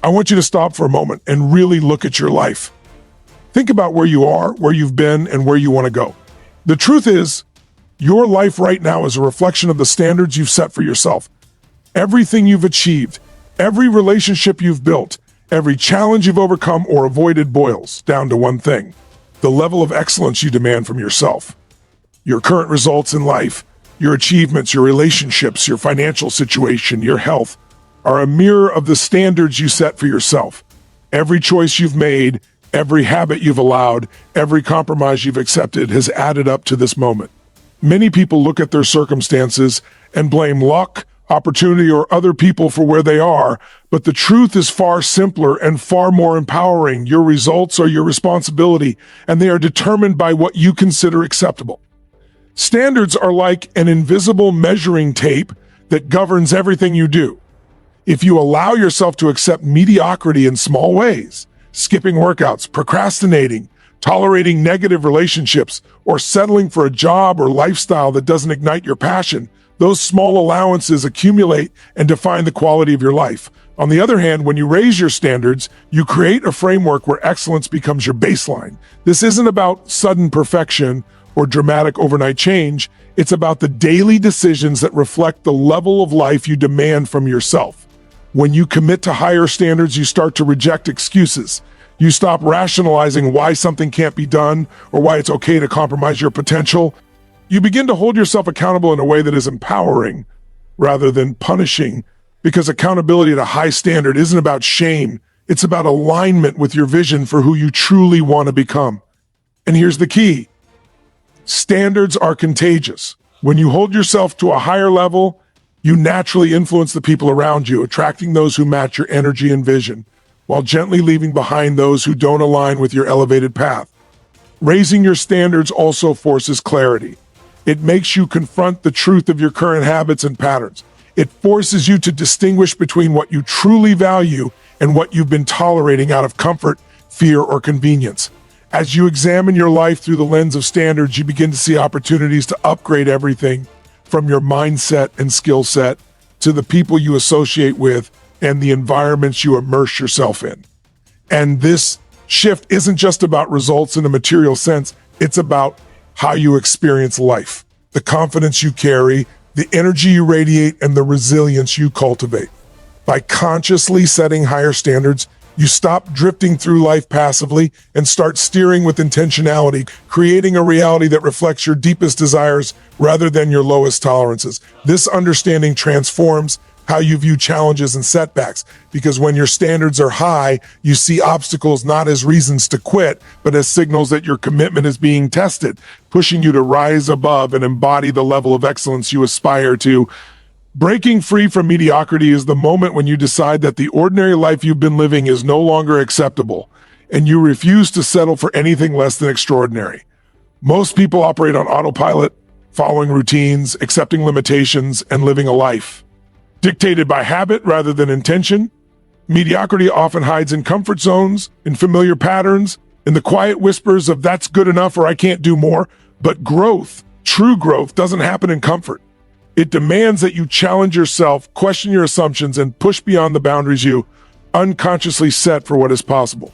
I want you to stop for a moment and really look at your life. Think about where you are, where you've been, and where you want to go. The truth is, your life right now is a reflection of the standards you've set for yourself. Everything you've achieved, every relationship you've built, every challenge you've overcome or avoided boils down to one thing: the level of excellence you demand from yourself. Your current results in life, your achievements, your relationships, your financial situation, your health, are a mirror of the standards you set for yourself. Every choice you've made, every habit you've allowed, every compromise you've accepted has added up to this moment. Many people look at their circumstances and blame luck, opportunity, or other people for where they are, but the truth is far simpler and far more empowering. Your results are your responsibility, and they are determined by what you consider acceptable. Standards are like an invisible measuring tape that governs everything you do. If you allow yourself to accept mediocrity in small ways, skipping workouts, procrastinating, tolerating negative relationships, or settling for a job or lifestyle that doesn't ignite your passion, those small allowances accumulate and define the quality of your life. On the other hand, when you raise your standards, you create a framework where excellence becomes your baseline. This isn't about sudden perfection or dramatic overnight change. It's about the daily decisions that reflect the level of life you demand from yourself. When you commit to higher standards, you start to reject excuses. You stop rationalizing why something can't be done or why it's okay to compromise your potential. You begin to hold yourself accountable in a way that is empowering rather than punishing, because accountability at a high standard isn't about shame. It's about alignment with your vision for who you truly want to become. And here's the key: standards are contagious. When you hold yourself to a higher level, you naturally influence the people around you, attracting those who match your energy and vision, while gently leaving behind those who don't align with your elevated path. Raising your standards also forces clarity. It makes you confront the truth of your current habits and patterns. It forces you to distinguish between what you truly value and what you've been tolerating out of comfort, fear, or convenience. As you examine your life through the lens of standards, you begin to see opportunities to upgrade everything from your mindset and skill set to the people you associate with and the environments you immerse yourself in. And this shift isn't just about results in a material sense. It's about how you experience life, the confidence you carry, the energy you radiate, and the resilience you cultivate. By consciously setting higher standards, you stop drifting through life passively and start steering with intentionality, creating a reality that reflects your deepest desires rather than your lowest tolerances. This understanding transforms how you view challenges and setbacks, because when your standards are high, you see obstacles not as reasons to quit, but as signals that your commitment is being tested, pushing you to rise above and embody the level of excellence you aspire to. Breaking free from mediocrity is the moment when you decide that the ordinary life you've been living is no longer acceptable, and you refuse to settle for anything less than extraordinary. Most people operate on autopilot, following routines, accepting limitations, and living a life dictated by habit rather than intention. Mediocrity often hides in comfort zones, in familiar patterns, in the quiet whispers of "that's good enough" or "I can't do more." But growth, true growth, doesn't happen in comfort. It demands that you challenge yourself, question your assumptions, and push beyond the boundaries you unconsciously set for what is possible.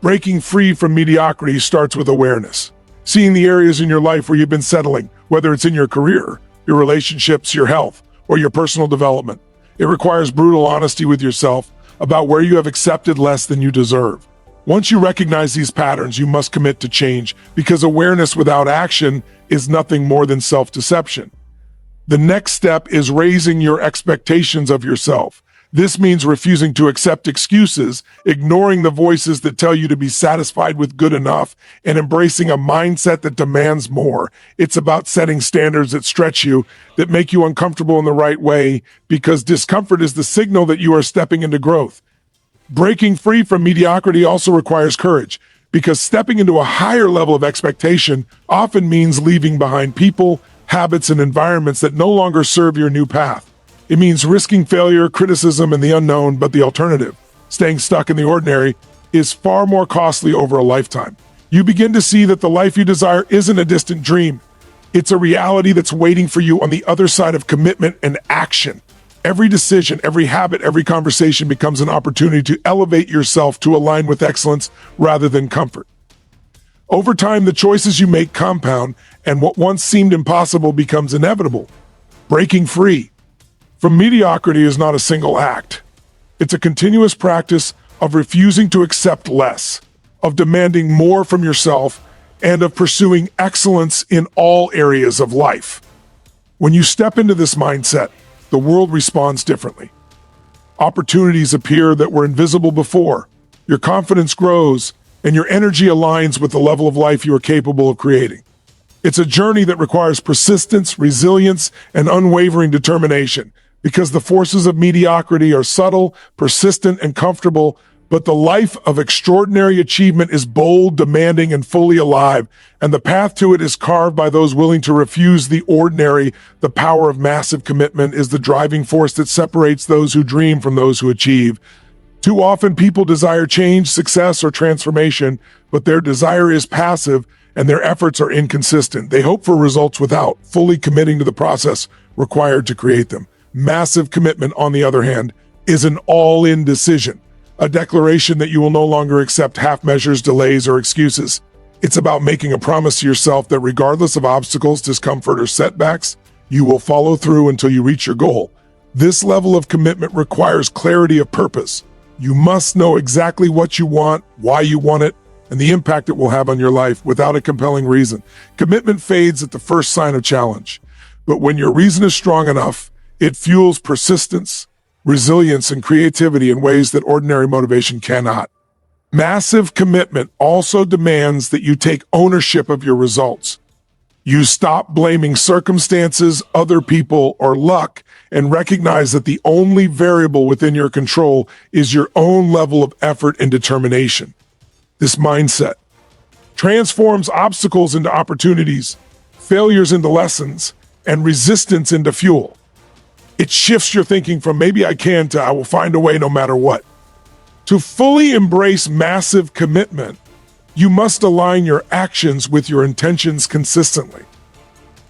Breaking free from mediocrity starts with awareness. Seeing the areas in your life where you've been settling, whether it's in your career, your relationships, your health, or your personal development. It requires brutal honesty with yourself about where you have accepted less than you deserve. Once you recognize these patterns, you must commit to change, because awareness without action is nothing more than self-deception. The next step is raising your expectations of yourself. This means refusing to accept excuses, ignoring the voices that tell you to be satisfied with good enough, and embracing a mindset that demands more. It's about setting standards that stretch you, that make you uncomfortable in the right way, because discomfort is the signal that you are stepping into growth. Breaking free from mediocrity also requires courage, because stepping into a higher level of expectation often means leaving behind people, habits, and environments that no longer serve your new path. It means risking failure, criticism, and the unknown, but the alternative, staying stuck in the ordinary, is far more costly over a lifetime. You begin to see that the life you desire isn't a distant dream. It's a reality that's waiting for you on the other side of commitment and action. Every decision, every habit, every conversation becomes an opportunity to elevate yourself to align with excellence rather than comfort. Over time, the choices you make compound, and what once seemed impossible becomes inevitable. Breaking free from mediocrity is not a single act. It's a continuous practice of refusing to accept less, of demanding more from yourself, and of pursuing excellence in all areas of life. When you step into this mindset, the world responds differently. Opportunities appear that were invisible before. Your confidence grows, and your energy aligns with the level of life you are capable of creating. It's a journey that requires persistence, resilience, and unwavering determination, because the forces of mediocrity are subtle, persistent, and comfortable, but the life of extraordinary achievement is bold, demanding, and fully alive, and the path to it is carved by those willing to refuse the ordinary. The power of massive commitment is the driving force that separates those who dream from those who achieve. Too often, people desire change, success, or transformation, but their desire is passive and their efforts are inconsistent. They hope for results without fully committing to the process required to create them. Massive commitment, on the other hand, is an all-in decision, a declaration that you will no longer accept half measures, delays, or excuses. It's about making a promise to yourself that regardless of obstacles, discomfort, or setbacks, you will follow through until you reach your goal. This level of commitment requires clarity of purpose. You must know exactly what you want, why you want it, and the impact it will have on your life without a compelling reason. Commitment fades at the first sign of challenge, but when your reason is strong enough, it fuels persistence, resilience, and creativity in ways that ordinary motivation cannot. Massive commitment also demands that you take ownership of your results. You stop blaming circumstances, other people, or luck, and recognize that the only variable within your control is your own level of effort and determination. This mindset transforms obstacles into opportunities, failures into lessons, and resistance into fuel. It shifts your thinking from maybe I can to I will find a way no matter what. To fully embrace massive commitment, you must align your actions with your intentions consistently.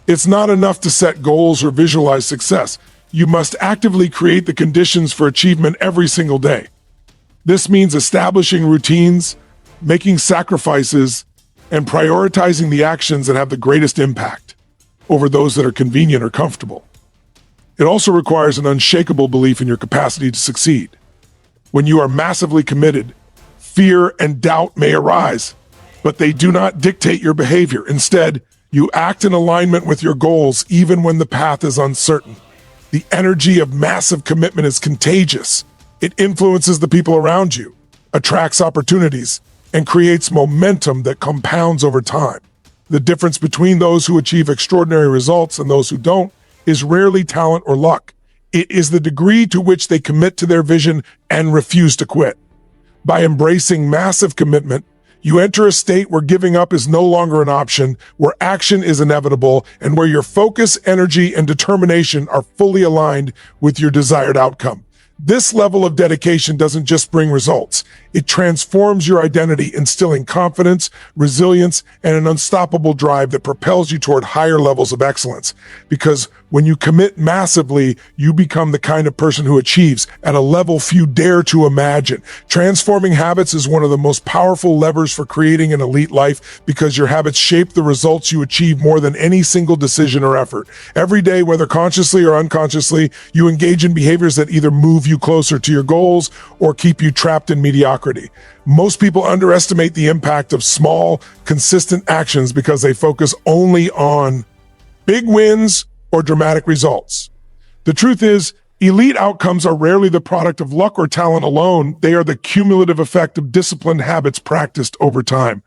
It's not enough to set goals or visualize success. You must actively create the conditions for achievement every single day. This means establishing routines, making sacrifices, and prioritizing the actions that have the greatest impact over those that are convenient or comfortable. It also requires an unshakable belief in your capacity to succeed. When you are massively committed, fear and doubt may arise, but they do not dictate your behavior. Instead, you act in alignment with your goals even when the path is uncertain. The energy of massive commitment is contagious. It influences the people around you, attracts opportunities, and creates momentum that compounds over time. The difference between those who achieve extraordinary results and those who don't is rarely talent or luck. It is the degree to which they commit to their vision and refuse to quit. By embracing massive commitment, you enter a state where giving up is no longer an option, where action is inevitable, and where your focus, energy, and determination are fully aligned with your desired outcome. This level of dedication doesn't just bring results. It transforms your identity, instilling confidence, resilience, and an unstoppable drive that propels you toward higher levels of excellence. Because when you commit massively, you become the kind of person who achieves at a level few dare to imagine. Transforming habits is one of the most powerful levers for creating an elite life because your habits shape the results you achieve more than any single decision or effort. Every day, whether consciously or unconsciously, you engage in behaviors that either move you closer to your goals or keep you trapped in mediocrity. Most people underestimate the impact of small, consistent actions because they focus only on big wins or dramatic results. The truth is, elite outcomes are rarely the product of luck or talent alone. They are the cumulative effect of disciplined habits practiced over time.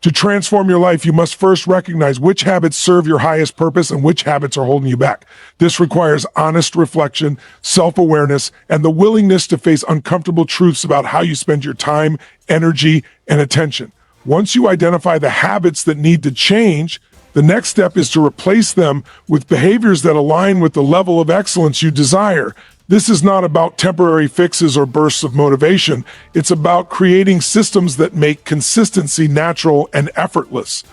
To transform your life, you must first recognize which habits serve your highest purpose and which habits are holding you back. This requires honest reflection, self-awareness, and the willingness to face uncomfortable truths about how you spend your time, energy, and attention. Once you identify the habits that need to change, the next step is to replace them with behaviors that align with the level of excellence you desire. This is not about temporary fixes or bursts of motivation. It's about creating systems that make consistency natural and effortless.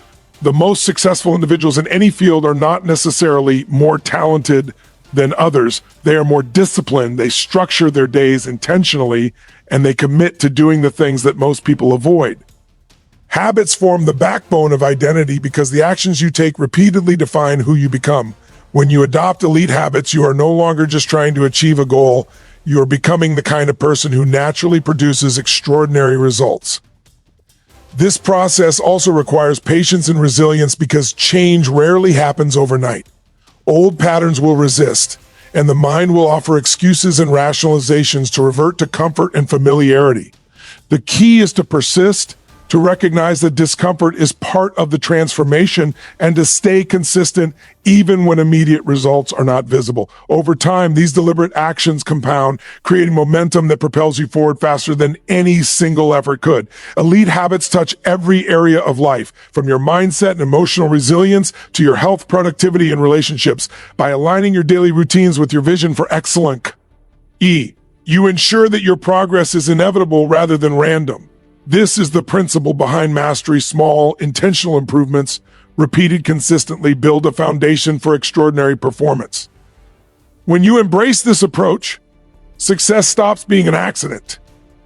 The most successful individuals in any field are not necessarily more talented than others. They are more disciplined, they structure their days intentionally, and they commit to doing the things that most people avoid. Habits form the backbone of identity because the actions you take repeatedly define who you become. When you adopt elite habits, you are no longer just trying to achieve a goal, you are becoming the kind of person who naturally produces extraordinary results. This process also requires patience and resilience because change rarely happens overnight. Old patterns will resist, and the mind will offer excuses and rationalizations to revert to comfort and familiarity. The key is to persist, to recognize that discomfort is part of the transformation, and to stay consistent even when immediate results are not visible. Over time, these deliberate actions compound, creating momentum that propels you forward faster than any single effort could. Elite habits touch every area of life, from your mindset and emotional resilience to your health, productivity, and relationships. By aligning your daily routines with your vision for excellence, you ensure that your progress is inevitable rather than random. This is the principle behind mastery. Small, intentional improvements, repeated consistently, build a foundation for extraordinary performance. When you embrace this approach, success stops being an accident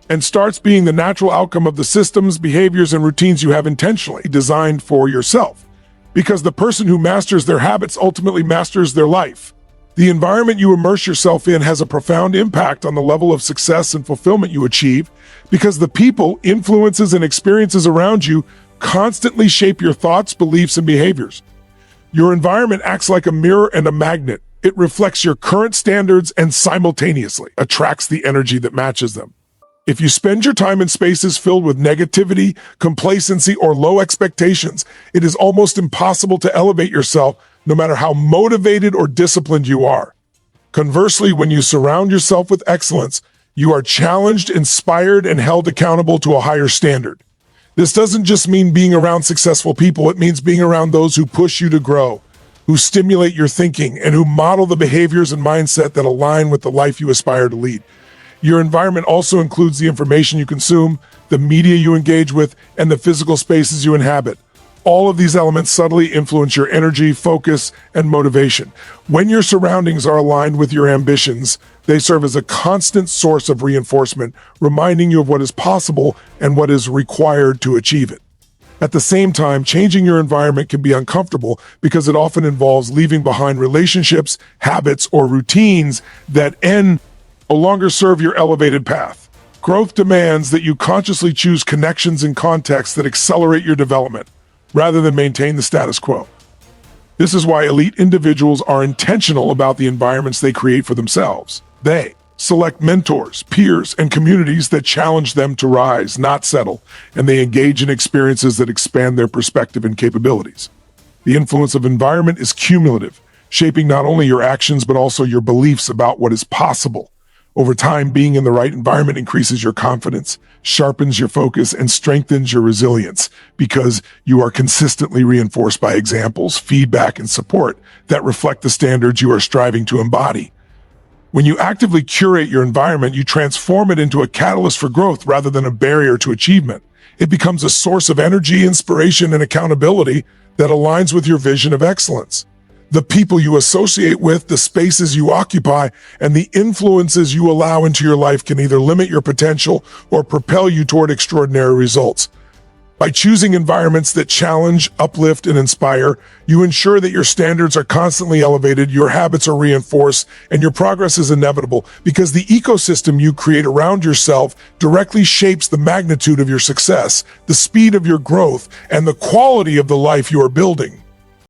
and starts being the natural outcome of the systems, behaviors, and routines you have intentionally designed for yourself. Because the person who masters their habits ultimately masters their life. The environment you immerse yourself in has a profound impact on the level of success and fulfillment you achieve, because the people, influences, and experiences around you constantly shape your thoughts, beliefs, and behaviors. Your environment acts like a mirror and a magnet. It reflects your current standards and simultaneously attracts the energy that matches them. If you spend your time in spaces filled with negativity, complacency, or low expectations, it is almost impossible to elevate yourself, no matter how motivated or disciplined you are. Conversely, when you surround yourself with excellence, you are challenged, inspired, and held accountable to a higher standard. This doesn't just mean being around successful people, it means being around those who push you to grow, who stimulate your thinking, and who model the behaviors and mindset that align with the life you aspire to lead. Your environment also includes the information you consume, the media you engage with, and the physical spaces you inhabit. All of these elements subtly influence your energy, focus, and motivation. When your surroundings are aligned with your ambitions, they serve as a constant source of reinforcement, reminding you of what is possible and what is required to achieve it. At the same time, changing your environment can be uncomfortable because it often involves leaving behind relationships, habits, or routines that no longer serve your elevated path. Growth demands that you consciously choose connections and contexts that accelerate your development, rather than maintain the status quo. This is why elite individuals are intentional about the environments they create for themselves. They select mentors, peers, and communities that challenge them to rise, not settle, and they engage in experiences that expand their perspective and capabilities. The influence of environment is cumulative, shaping not only your actions but also your beliefs about what is possible. Over time, being in the right environment increases your confidence, sharpens your focus, and strengthens your resilience because you are consistently reinforced by examples, feedback, and support that reflect the standards you are striving to embody. When you actively curate your environment, you transform it into a catalyst for growth rather than a barrier to achievement. It becomes a source of energy, inspiration, and accountability that aligns with your vision of excellence. The people you associate with, the spaces you occupy, and the influences you allow into your life can either limit your potential or propel you toward extraordinary results. By choosing environments that challenge, uplift, and inspire, you ensure that your standards are constantly elevated, your habits are reinforced, and your progress is inevitable, because the ecosystem you create around yourself directly shapes the magnitude of your success, the speed of your growth, and the quality of the life you are building.